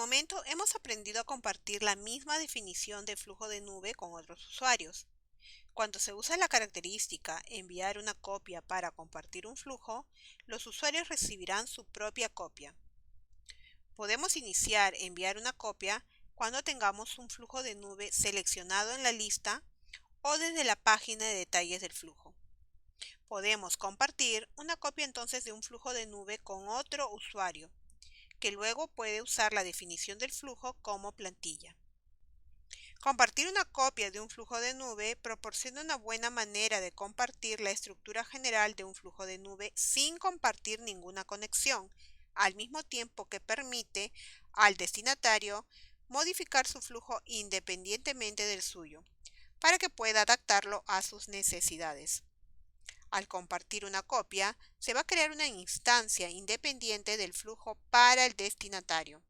momento hemos aprendido a compartir la misma definición de flujo de nube con otros usuarios. Cuando se usa la característica enviar una copia para compartir un flujo, los usuarios recibirán su propia copia. Podemos iniciar enviar una copia cuando tengamos un flujo de nube seleccionado en la lista o desde la página de detalles del flujo. Podemos compartir una copia entonces de un flujo de nube con otro usuario, que luego puede usar la definición del flujo como plantilla. Compartir una copia de un flujo de nube proporciona una buena manera de compartir la estructura general de un flujo de nube sin compartir ninguna conexión, al mismo tiempo que permite al destinatario modificar su flujo independientemente del suyo, para que pueda adaptarlo a sus necesidades. Al compartir una copia, se va a crear una instancia independiente del flujo para el destinatario.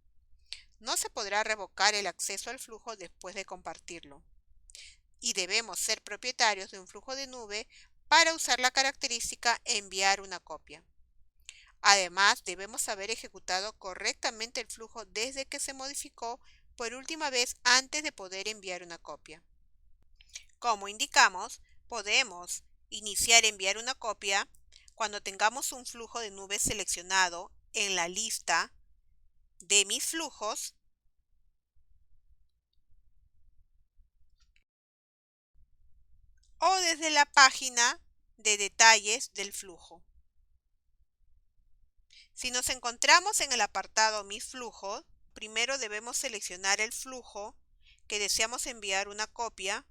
No se podrá revocar el acceso al flujo después de compartirlo. Y debemos ser propietarios de un flujo de nube para usar la característica enviar una copia. Además, debemos haber ejecutado correctamente el flujo desde que se modificó por última vez antes de poder enviar una copia. Como indicamos, podemos iniciar enviar una copia cuando tengamos un flujo de nube seleccionado en la lista de mis flujos o desde la página de detalles del flujo. Si nos encontramos en el apartado Mis flujos, primero debemos seleccionar el flujo que deseamos enviar una copia.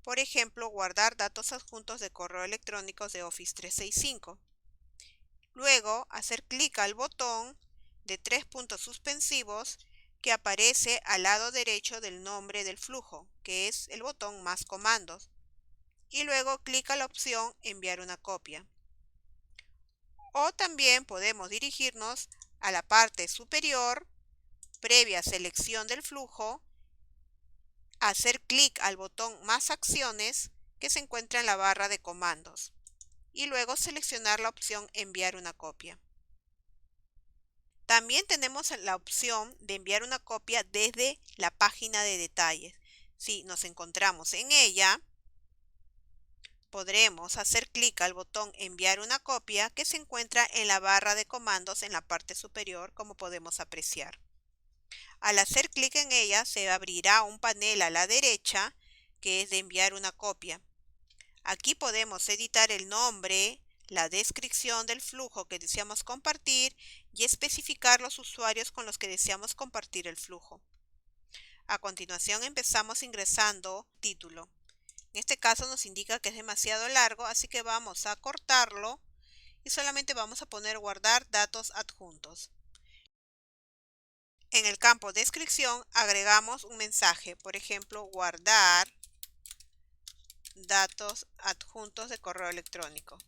Por ejemplo, guardar datos adjuntos de correo electrónico de Office 365. Luego, hacer clic al botón de 3 puntos suspensivos que aparece al lado derecho del nombre del flujo, que es el botón Más comandos. Y luego clic a la opción Enviar una copia. O también podemos dirigirnos a la parte superior, previa selección del flujo, hacer clic al botón Más acciones que se encuentra en la barra de comandos y luego seleccionar la opción Enviar una copia. También tenemos la opción de enviar una copia desde la página de detalles. Si nos encontramos en ella, podremos hacer clic al botón Enviar una copia que se encuentra en la barra de comandos en la parte superior, como podemos apreciar. Al hacer clic en ella, se abrirá un panel a la derecha que es de enviar una copia. Aquí podemos editar el nombre, la descripción del flujo que deseamos compartir y especificar los usuarios con los que deseamos compartir el flujo. A continuación empezamos ingresando título. En este caso nos indica que es demasiado largo, así que vamos a cortarlo y solamente vamos a poner guardar datos adjuntos. En el campo descripción agregamos un mensaje, por ejemplo, guardar datos adjuntos de correo electrónico.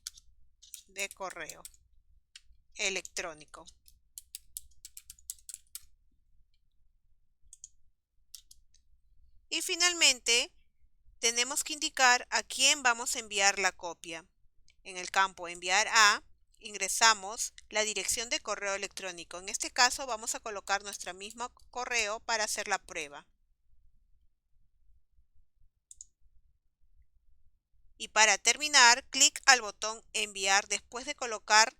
Y finalmente tenemos que indicar a quién vamos a enviar la copia. En el campo enviar a, ingresamos la dirección de correo electrónico. En este caso vamos a colocar nuestro mismo correo para hacer la prueba. Y para terminar, clic al botón enviar después de colocar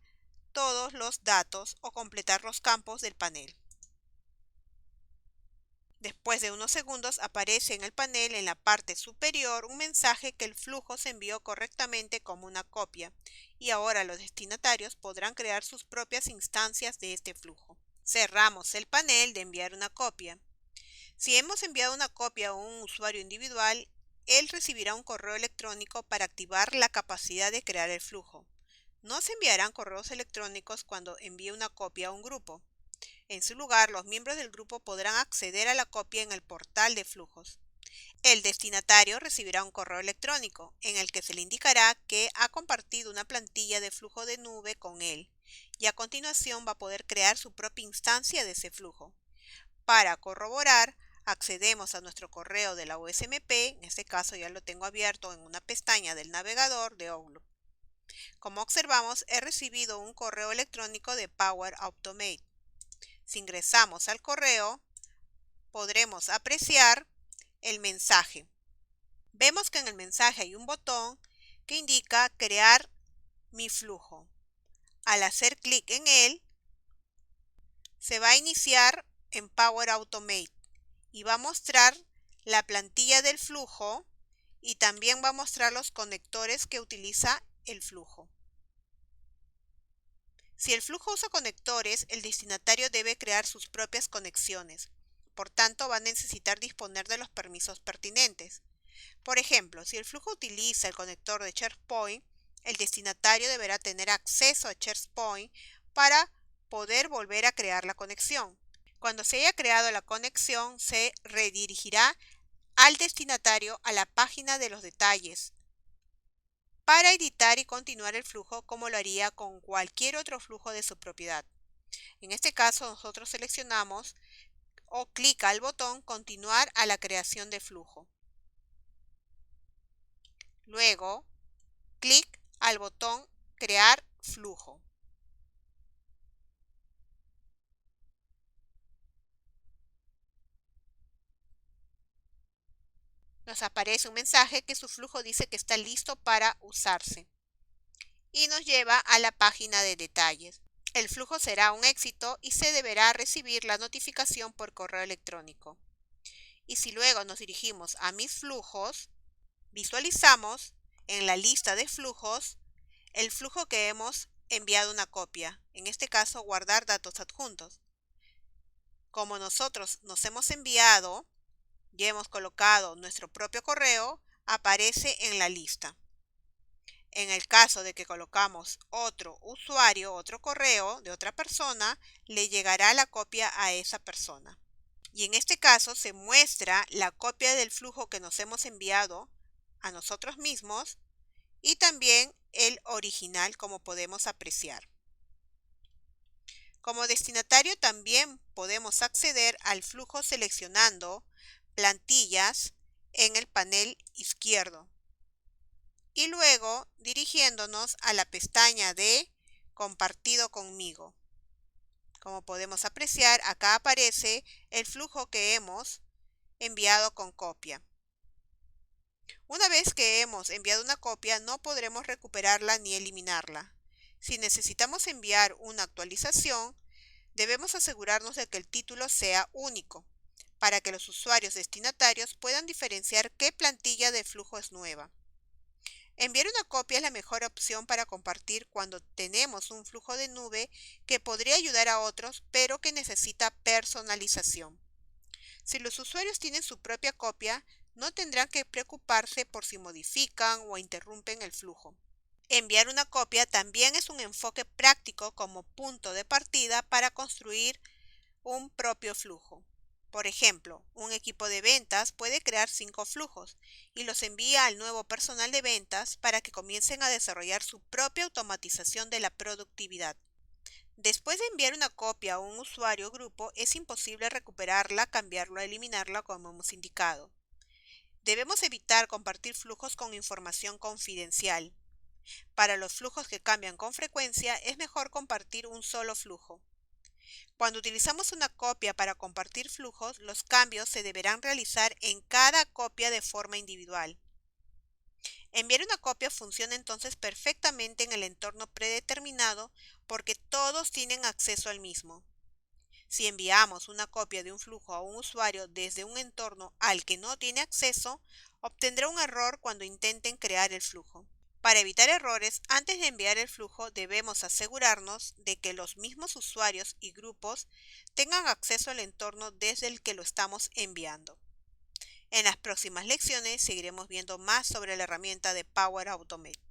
todos los datos o completar los campos del panel. Después de unos segundos aparece en el panel en la parte superior un mensaje que el flujo se envió correctamente como una copia y ahora los destinatarios podrán crear sus propias instancias de este flujo. Cerramos el panel de enviar una copia. Si hemos enviado una copia a un usuario individual, él recibirá un correo electrónico para activar la capacidad de crear el flujo. No se enviarán correos electrónicos cuando envíe una copia a un grupo. En su lugar, los miembros del grupo podrán acceder a la copia en el portal de flujos. El destinatario recibirá un correo electrónico en el que se le indicará que ha compartido una plantilla de flujo de nube con él y a continuación va a poder crear su propia instancia de ese flujo. Para corroborar, accedemos a nuestro correo de la USMP, en este caso ya lo tengo abierto en una pestaña del navegador de Outlook. Como observamos, he recibido un correo electrónico de Power Automate. Si ingresamos al correo, podremos apreciar el mensaje. Vemos que en el mensaje hay un botón que indica crear mi flujo. Al hacer clic en él, se va a iniciar en Power Automate y va a mostrar la plantilla del flujo y también va a mostrar los conectores que utiliza el flujo. Si el flujo usa conectores, el destinatario debe crear sus propias conexiones. Por tanto, va a necesitar disponer de los permisos pertinentes. Por ejemplo, si el flujo utiliza el conector de SharePoint, el destinatario deberá tener acceso a SharePoint para poder volver a crear la conexión. Cuando se haya creado la conexión, se redirigirá al destinatario a la página de los detalles para editar y continuar el flujo como lo haría con cualquier otro flujo de su propiedad. En este caso, nosotros seleccionamos o clic al botón Continuar a la creación de flujo. Luego, clic al botón Crear flujo. Nos aparece un mensaje que su flujo dice que está listo para usarse y nos lleva a la página de detalles. El flujo será un éxito y se deberá recibir la notificación por correo electrónico. Y si luego nos dirigimos a mis flujos, visualizamos en la lista de flujos el flujo que hemos enviado una copia, en este caso guardar datos adjuntos. Como nosotros nos hemos enviado y hemos colocado nuestro propio correo, aparece en la lista. En el caso de que colocamos otro usuario, otro correo de otra persona, le llegará la copia a esa persona. Y en este caso se muestra la copia del flujo que nos hemos enviado a nosotros mismos y también el original, como podemos apreciar. Como destinatario también podemos acceder al flujo seleccionando plantillas en el panel izquierdo y luego dirigiéndonos a la pestaña de Compartido conmigo. Como podemos apreciar, acá aparece el flujo que hemos enviado con copia. Una vez que hemos enviado una copia, no podremos recuperarla ni eliminarla. Si necesitamos enviar una actualización, debemos asegurarnos de que el título sea único, para que los usuarios destinatarios puedan diferenciar qué plantilla de flujo es nueva. Enviar una copia es la mejor opción para compartir cuando tenemos un flujo de nube que podría ayudar a otros, pero que necesita personalización. Si los usuarios tienen su propia copia, no tendrán que preocuparse por si modifican o interrumpen el flujo. Enviar una copia también es un enfoque práctico como punto de partida para construir un propio flujo. Por ejemplo, un equipo de ventas puede crear 5 flujos y los envía al nuevo personal de ventas para que comiencen a desarrollar su propia automatización de la productividad. Después de enviar una copia a un usuario o grupo, es imposible recuperarla, cambiarla o eliminarla como hemos indicado. Debemos evitar compartir flujos con información confidencial. Para los flujos que cambian con frecuencia, es mejor compartir un solo flujo. Cuando utilizamos una copia para compartir flujos, los cambios se deberán realizar en cada copia de forma individual. Enviar una copia funciona entonces perfectamente en el entorno predeterminado porque todos tienen acceso al mismo. Si enviamos una copia de un flujo a un usuario desde un entorno al que no tiene acceso, obtendrá un error cuando intenten crear el flujo. Para evitar errores, antes de enviar el flujo debemos asegurarnos de que los mismos usuarios y grupos tengan acceso al entorno desde el que lo estamos enviando. En las próximas lecciones seguiremos viendo más sobre la herramienta de Power Automate.